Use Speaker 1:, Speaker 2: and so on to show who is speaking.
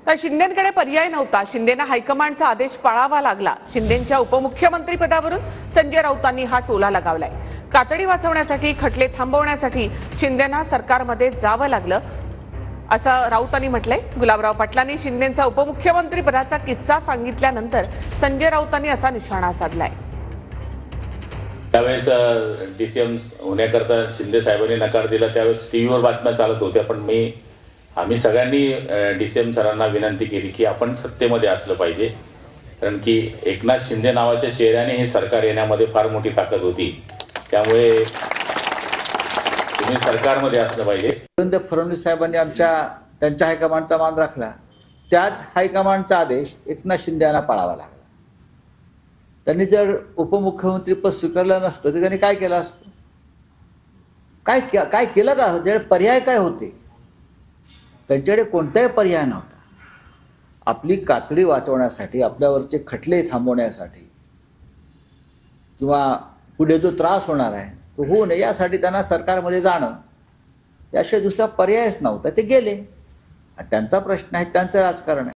Speaker 1: तर शिंदेकडे पर्याय नव्हता. शिंदेना हायकमांडचा आदेश पाळावा लागला. शिंदेच्या उपमुख्यमंत्री पदावरून संजय राऊतांनी हा टोला लगावलाय. कातडी वाचवण्यासाठी, खटले थांबवण्यासाठी शिंदेना सरकारमध्ये जावं लागलं असं राऊतांनी म्हटलंय. गुलाबराव पाटलांनी शिंदेचा उपमुख्यमंत्री पदाचा किस्सा सांगितल्यानंतर संजय राऊतांनी असा निशाणा साधलाय.
Speaker 2: त्यावेळेस डीसीएम होण्याकरता शिंदे साहेबांनी नकार दिला. त्यावेळेस टीव्हीवर बातम्या चालत होत्या, पण आम्ही सगळ्यांनी डीसीएम सरांना विनंती केली की आपण सत्तेमध्ये असलं पाहिजे, कारण की एकनाथ शिंदे नावाच्या चेहऱ्याने हे सरकार येण्यामध्ये फार मोठी ताकद होती. त्यामुळे तुम्ही सरकारमध्ये असलं पाहिजे.
Speaker 3: देवेंद्र फडणवीस साहेबांनी त्यांच्या हायकमांडचा मान राखला. त्याच हायकमांडचा आदेश एकनाथ शिंदे यांना पाळावा लागला. त्यांनी जर उपमुख्यमंत्री पद स्वीकारलं नसतं तर त्यांनी काय केलं असतं? काय केलं का? त्याच्याकडे पर्याय काय होते? त्यांच्याकडे कोणताही पर्याय नव्हता. आपली कातडी वाचवण्यासाठी, आपल्यावरचे खटले थांबवण्यासाठी, किंवा पुढे जो त्रास होणार आहे तो होऊ नये यासाठी त्यांना सरकारमध्ये जाणं याशिवाय दुसरा पर्यायच नव्हता. ते गेले. त्यांचा प्रश्न आहे, त्यांचं राजकारण आहे.